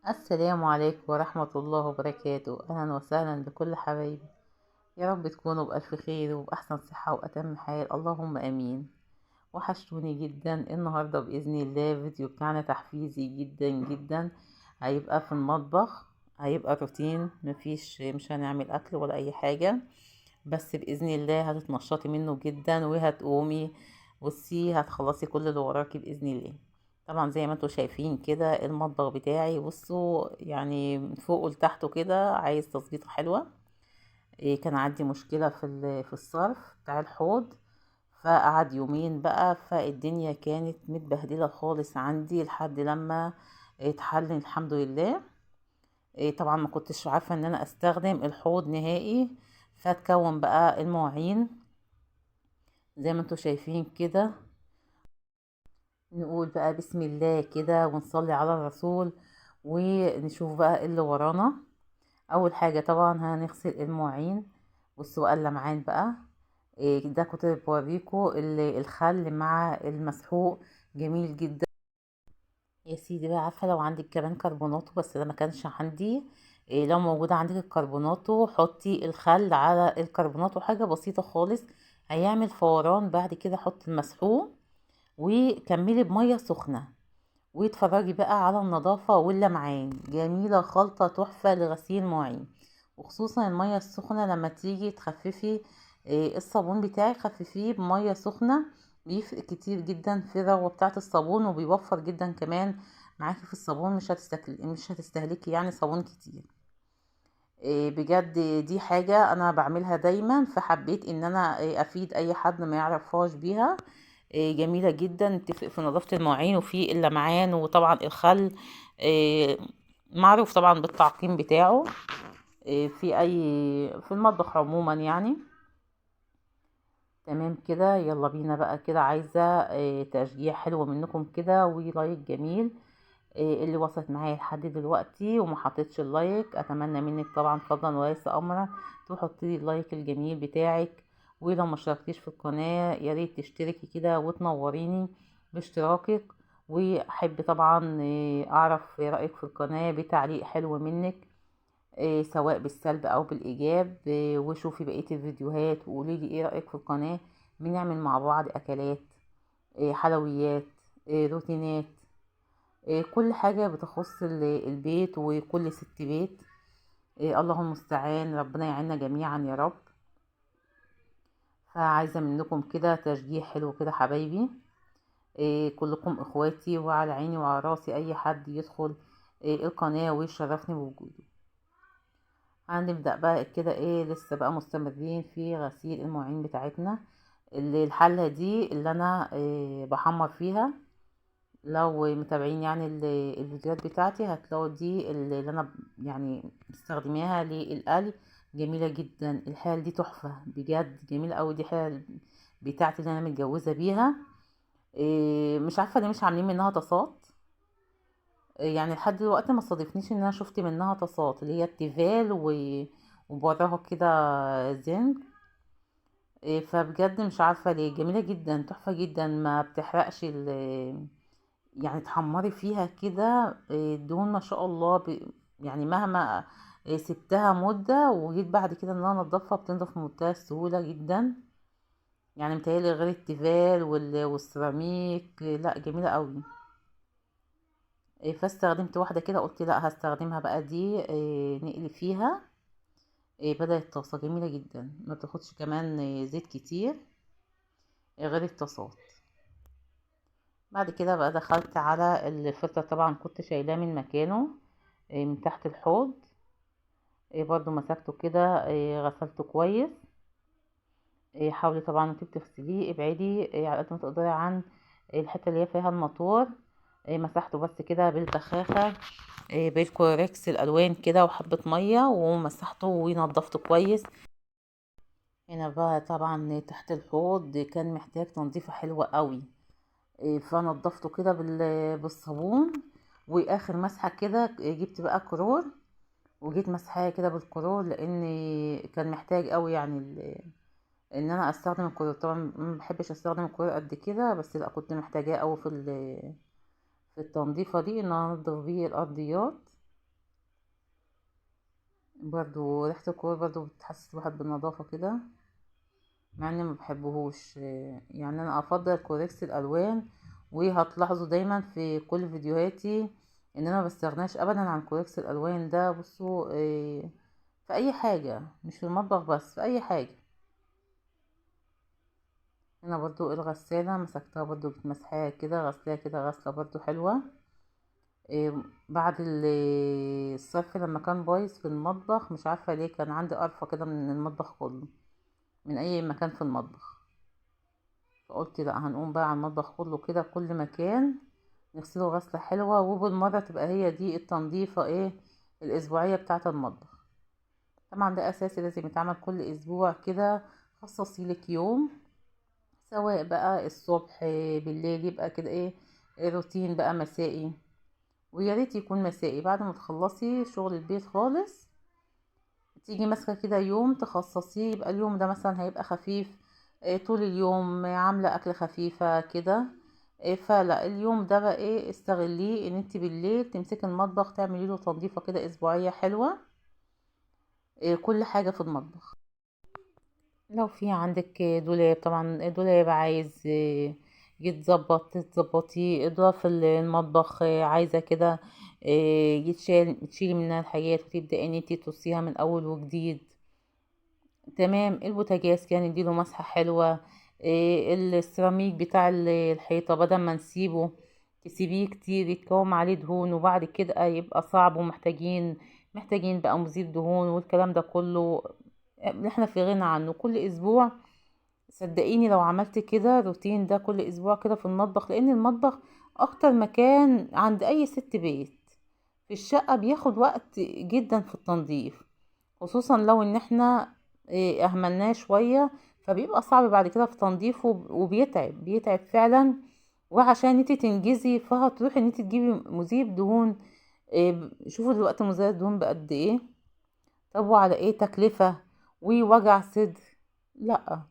السلام عليكم ورحمة الله وبركاته. أهلا وسهلا بكل حبايبي. يا رب تكونوا بألف خير وبأحسن صحة وأتم حال، اللهم أمين. وحشتوني جدا. النهاردة بإذن الله فيديو بتاعنا تحفيزي جدا جدا. هيبقى في المطبخ، هيبقى روتين، مش هنعمل أكل ولا أي حاجة، بس بإذن الله هتتنشطي منه جدا وهتقومي. بصي، هتخلصي كل اللي وراكي بإذن الله. طبعا زي ما انتوا شايفين كده المطبخ بتاعي، بصوا يعني من فوق لتحته كده عايز تظبيطه حلوة. إيه، كان عندي مشكلة في الصرف بتاع الحوض، فقعد يومين بقى، فالدنيا كانت متبهدلة خالص عندي لحد لما اتحل الحمد لله. طبعا ما كنتش عارفة ان انا استخدم الحوض نهائي، فتكون بقى المواعين زي ما انتوا شايفين كده. نقول بقى بسم الله كده ونصلي على الرسول ونشوف بقى إيه اللي ورانا. اول حاجة طبعا هنغسل المواعين. بصوا بقى اللمعان بقى. ده كنت بوريكم الخل مع المسحوق، جميل جدا. يا سيدي بقى، عارفة لو عندك كمان كربوناتو، بس ده ما كانش عندي. لو موجودة عندك الكربوناتو حطي الخل على الكربوناتو، حاجة بسيطة خالص هيعمل فوران. بعد كده حطي المسحوق وكملي بمية سخنة واتفرجي بقى على النظافة واللمعان، جميلة خلطة تحفة لغسيل مواعين. وخصوصا المية السخنة لما تيجي تخففي الصابون بتاعك، خففيه بمية سخنة، بيفرق كتير جدا في الرغوة بتاعة الصابون، وبيوفر جدا كمان معاكي في الصابون. مش هتستهلكي يعني صابون كتير. بجد دي حاجة انا بعملها دايما، فحبيت ان انا افيد اي حد ما يعرفهاش بيها. جميلة جدا، تفرق في نظافة المواعين وفي اللمعان. وطبعا الخل آه، معروف طبعا بالتعقيم بتاعه في المطبخ عموما يعني. تمام كده، يلا بينا بقى كده. عايزة تشجيع حلو منكم كده ولايك جميل. اللي وصلت معايا لحد دلوقتي وما حطيتش اللايك، اتمنى منك طبعا فضلا وليس امرا تحطي لي اللايك الجميل بتاعك. ولو ما اشتركتيش في القناه يا ريت تشتركي كده وتنوريني باشتراكك. واحب طبعا اعرف رايك في القناه بتعليق حلو منك، سواء بالسلب او بالايجاب. وشوفي بقيه الفيديوهات وقولي لي ايه رايك في القناه. بنعمل مع بعض اكلات، حلويات، روتينات، كل حاجة بتخص البيت وكل ست بيت. اللهم المستعان، ربنا يعيننا جميعا يا رب. فعايزة منكم كده تشجيع حلو كده حبايبي. كلكم اخواتي، وعلى عيني وعلى راسي اي حد يدخل القناة ويشرفني بوجوده. هنبدأ بقى كده، لسه بقى مستمرين في غسيل المواعين بتاعتنا. الحلة دي اللي انا بحمر فيها. لو متابعين يعني الفيديوهات بتاعتي هتلاقوا دي اللي انا يعني مستخدماها للقلي. جميله جدا الحال دي، تحفه بجد، جميله قوي. دي حال بتاعتي اللي انا متجوزه بيها. مش عارفه ليه مش عاملين منها طاسات. يعني لحد دلوقتي ما صادفنيش ان انا شفت منها طاسات، اللي هي التيفال وبراها كده زنك. فبجد مش عارفه ليه، جميله جدا، تحفه جدا، ما بتحرقش يعني تحمري فيها كده الدهون ما شاء الله. يعني مهما سبتها مدة وجيت بعد كده ان انا انضفها بتنضف بمنتهى السهولة جدا. يعني متهيألي غير التيفال والسيراميك، لا جميلة قوي. فاستخدمت واحدة كده، قلت لا هستخدمها بقى دي، نقلي فيها بدل الطاسة. جميلة جدا، ما بتاخدش كمان زيت كتير غير الطاسات. بعد كده بقى دخلت على الفلتر، طبعا كنت شايلاه من مكانه من تحت الحوض. برضو مسكته كده، غسلته كويس. حاولي طبعا انتي بتغسليه ابعدي على قد ما تقدري عن الحته اللي هي فيها الموتور. مسحته بس كده بالبخاخه، بالكوريكس الالوان كده وحبه ميه، ومسحته ونضفته كويس. هنا بقى طبعا تحت الحوض كان محتاج تنظيفه حلوه قوي. فنضفته كده بالصابون. واخر مسحه كده جبت بقى كرور، وجيت مسحاه كده بالكرور، لان كان محتاج قوي يعني ان انا استخدم الكرور. طبعا ما بحبش استخدم الكرور قد كده، بس لا كنت محتاجاه قوي في التنظيفه دي، ان انا انضف بيه الارضيات. برضو ريحة الكلور برضو بتحسس الواحد بالنظافة كده، مع اني ما بحبهوش. يعني انا افضل كوريكس الالوان. وهتلاحظوا دايما في كل فيديوهاتي ان انا ما بستغناش ابدا عن كوريكس الالوان ده. بصوا في اي حاجة، مش في المطبخ بس، في اي حاجة. هنا برضو الغسالة مسكتها برضو بتمسحها كده، غسلاها كده غسلة برضو حلوة. بعد الصرف لما كان بايظ في المطبخ، مش عارفة ليه كان عندي قرفة كده من المطبخ كله، من اي مكان في المطبخ. فقلت لا، هنقوم بقى على المطبخ كله كده، كل مكان نغسله غسلة حلوة، وبالمرة تبقى هي دي التنظيفة الأسبوعية بتاعة المطبخ. طبعا ده أساسي، لازم يتعمل كل أسبوع كده. خصصيلك يوم، سواء بقى الصبح بالليل، يبقى كده روتين بقى مسائي. ويا ريت يكون مسائي بعد ما تخلصي شغل البيت خالص، تيجي ماسكة كده يوم تخصصيه، يبقى اليوم ده مثلا هيبقى خفيف. طول اليوم عاملة أكل خفيفة كده. فلا اليوم ده بقى استغليه ان انت بالليل تمسكي المطبخ، تعملي له تنظيفة كده اسبوعية حلوة. كل حاجة في المطبخ. لو في عندك دولاب، طبعا دولاب عايز يتظبط تظبطيه، اضافة المطبخ عايزة كده يتشال، تشيلي منها الحاجات وتبدأي ان انتي ترصيها من اول وجديد. تمام. البوتاجاز كان يديله مسحة حلوة. السيراميك بتاع الحيطة، بدل ما نسيبه تسيبيه كتير يتكوم عليه دهون، وبعد كده يبقى صعب، محتاجين بقى مزيل دهون والكلام ده كله. احنا في غنى عنه. كل اسبوع صدقيني لو عملت كده روتين ده كل اسبوع كده في المطبخ، لان المطبخ اكتر مكان عند اي ست بيت في الشقة بياخد وقت جدا في التنظيف، خصوصا لو ان احنا اهملناه شوية، فبيبقى صعب بعد كده في تنظيفه، بيتعب فعلا. وعشان انتي تنجزي فهتروحي ان انتي تجيبي مذيب دهون. شوفوا دلوقتي مذيب الدهون بقد ايه. طب وعلى ايه تكلفة ووجع صدر؟ لا،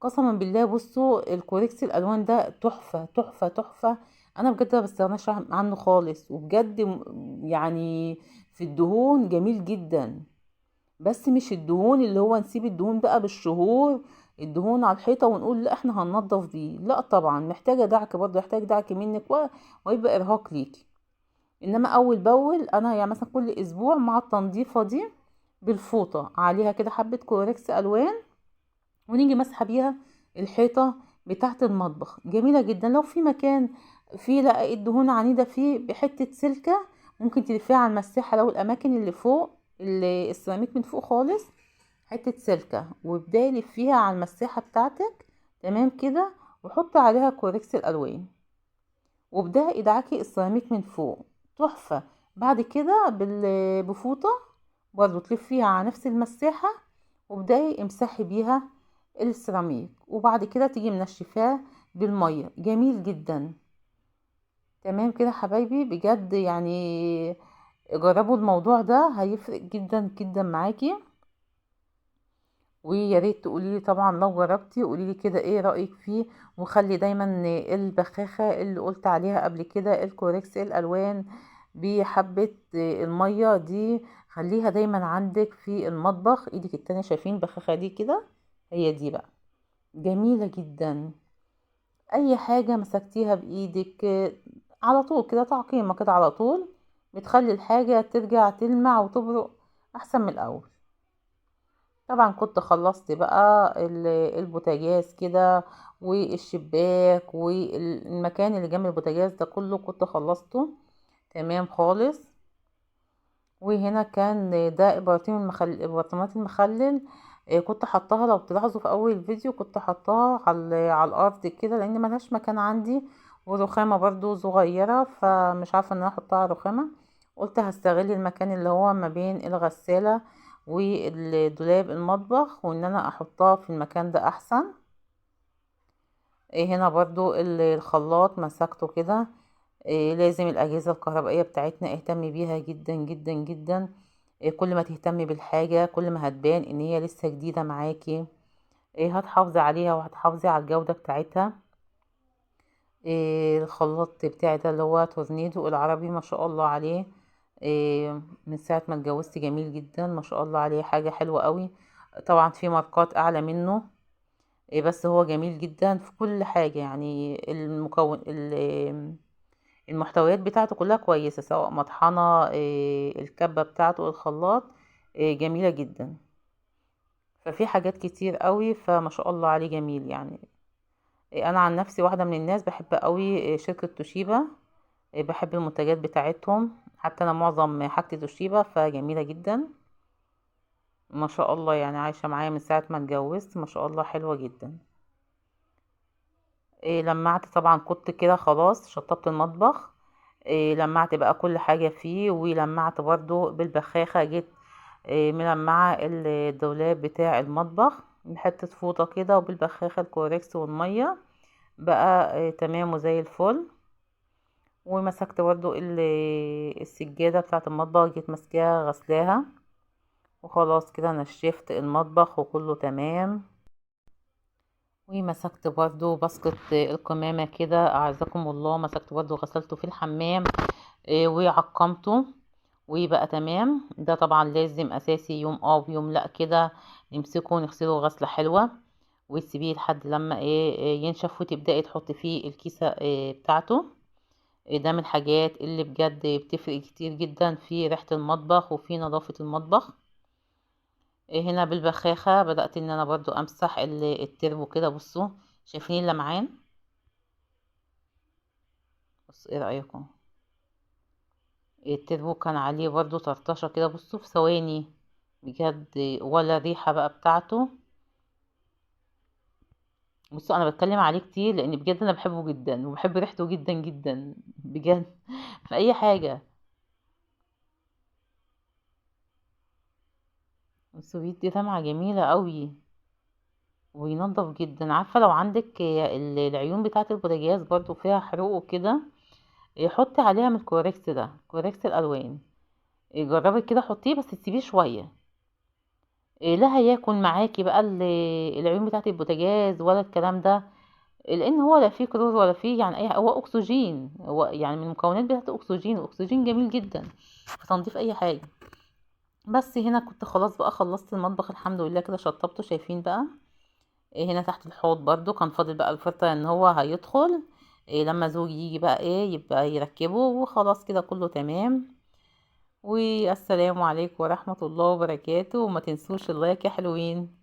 قسما بالله. بصوا الكوريكس الالوان ده تحفة تحفة تحفة. انا بجد ما بستغناش عنه خالص، وبجد يعني في الدهون جميل جدا. بس مش الدهون اللي هو نسيب الدهون بقى بالشهور، الدهون على الحيطة ونقول لا احنا هننضف بيه. لا طبعا، محتاجة دعك برضه، يحتاج دعك منك ويبقى ارهاق ليكي. انما اول باول انا يعني مثلا كل اسبوع مع التنظيفة دي بالفوطة عليها كده حبة كوركس الوان، ونيجي مسحة بيها الحيطة بتاعة المطبخ. جميلة جدا. لو في مكان فيه لا الدهون عنيدة فيه، بحتة سلكة ممكن تلفيها على المساحة. لو الأماكن اللي فوق السيراميك من فوق خالص، حتة سلكة وابدأي لفيها على المساحة بتاعتك. تمام كده. وحطي عليها كوريكس الألوان، وابدأي ادعكي السيراميك من فوق. تحفة. بعد كده بفوطة برضو تلفيها على نفس المساحة، وابدأي امسحي بيها السيراميك، وبعد كده تيجي منشفاه بالمية. جميل جدا. تمام كده حبايبي، بجد يعني جربوا الموضوع ده، هيفرق جدا جدا معاكي. ويا ريت تقولي لي طبعا لو جربتي، قولي لي كده ايه رأيك فيه. وخلي دايما البخاخة اللي قلت عليها قبل كده، الكوريكس الالوان بحبة المية دي، خليها دايما عندك في المطبخ. ايدك التانية شايفين البخاخة دي كده؟ هي دي بقى جميلة جدا. اي حاجة مسكتيها بايدك على طول كده تعقيمة كده على طول، بتخلي الحاجة ترجع تلمع وتبرق احسن من الاول. طبعا كنت خلصت بقى البوتاجاز كده، والشباك والمكان اللي جنب البوتاجاز ده كله كنت خلصته تمام خالص. وهنا كان ده برطمانات المخلل. كنت حطاها، لو تلاحظوا في اول الفيديو كنت حطاها على الارض كده، لان ملهاش مكان عندي، ورخامة برضو صغيرة، فمش عارفة ان انا احطها على رخامة. قلت هستغل المكان اللي هو ما بين الغسالة والدولاب المطبخ، وان انا احطها في المكان ده احسن. هنا برضو الخلاط مسكته كده. لازم الأجهزة الكهربائية بتاعتنا اهتمي بيها جدا جدا جدا. كل ما تهتمي بالحاجة كل ما هتبان ان هي لسه جديدة معاكي. هتحافظي عليها وهتحافظي على الجودة بتاعتها. الخلاط بتاعي ده اللي هو تورنيدو العربي، ما شاء الله عليه. من ساعة ما اتجوزت جميل جدا ما شاء الله عليه، حاجة حلوة قوي. طبعا في ماركات اعلى منه، بس هو جميل جدا في كل حاجة. يعني المحتويات بتاعته كلها كويسة، سواء مطحنة، الكبة بتاعته، الخلاط، جميلة جدا. ففي حاجات كتير قوي، فما شاء الله عليه جميل يعني. انا عن نفسي واحدة من الناس بحب قوي شركة توشيبا. بحب المنتجات بتاعتهم، حتى انا معظم حاجتي توشيبا، فجميلة جدا ما شاء الله. يعني عايشة معايا من ساعة ما اتجوزت، ما شاء الله حلوة جدا. لمعت طبعا، كنت كده خلاص شطبت المطبخ. لمعت بقى كل حاجة فيه، ولمعت برضو بالبخاخة. جيت ملمعة الدولاب بتاع المطبخ بحتة فوطة كده، وبالبخاخة الكوريكس والمية بقى تمام وزي الفل. ومسكت برضو السجادة بتاعة المطبخ، جيت ماسكاها غسلاها، وخلاص كده نشفت المطبخ وكله تمام. ومسكت برضو باسكت القمامة كده، أعزكم الله، مسكت برضو غسلته في الحمام، وعقمته وبقى تمام. ده طبعا لازم أساسي، يوم ويوم لأ كده نمسكه ونغسله غسلة حلوة، وتسيبيه لحد لما ينشف، وتبدأي تحطي فيه الكيسة بتاعته. ده من الحاجات اللي بجد بتفرق كتير جدا في ريحة المطبخ وفي نظافة المطبخ. هنا بالبخاخة بدأت ان انا برضو امسح التربو كده. بصوا شايفين اللمعان؟ بصوا ايه رأيكم؟ التربو كان عليه برضو طرطشة كده، بصوا في ثواني بجد، ولا الريحة بقى بتاعته. بصوا انا بتكلم عليه كتير لان بجد انا بحبه جدا، وبحب ريحته جدا جدا بجد في اي حاجة. بصوا بيدي لمعة جميلة قوي، وينضف جدا. عارفة لو عندك العيون بتاعة البوتاجاز برضو فيها حروق وكده، حطي عليها من الكوريكس ده، كوريكس الالوان. جربي كده، حطيه بس تسيبيه شويه. لا هياكل معاكي بقى العيون بتاعه البوتاجاز ولا الكلام ده، لان هو لا فيه كلور ولا فيه يعني اي، هو اكسجين، هو يعني من المكونات بتاعته اكسجين، واكسجين جميل جدا في تنظيف اي حاجه. بس هنا كنت خلاص بقى خلصت المطبخ الحمد لله كده، شطبته. شايفين بقى هنا تحت الحوض برضو كان فاضل بقى الفلتر ان هو هيدخل. لما زوجي يجي بقى يبقى يركبه، وخلاص كده كله تمام. والسلام عليكم ورحمة الله وبركاته، وما تنسوش اللايك يا حلوين.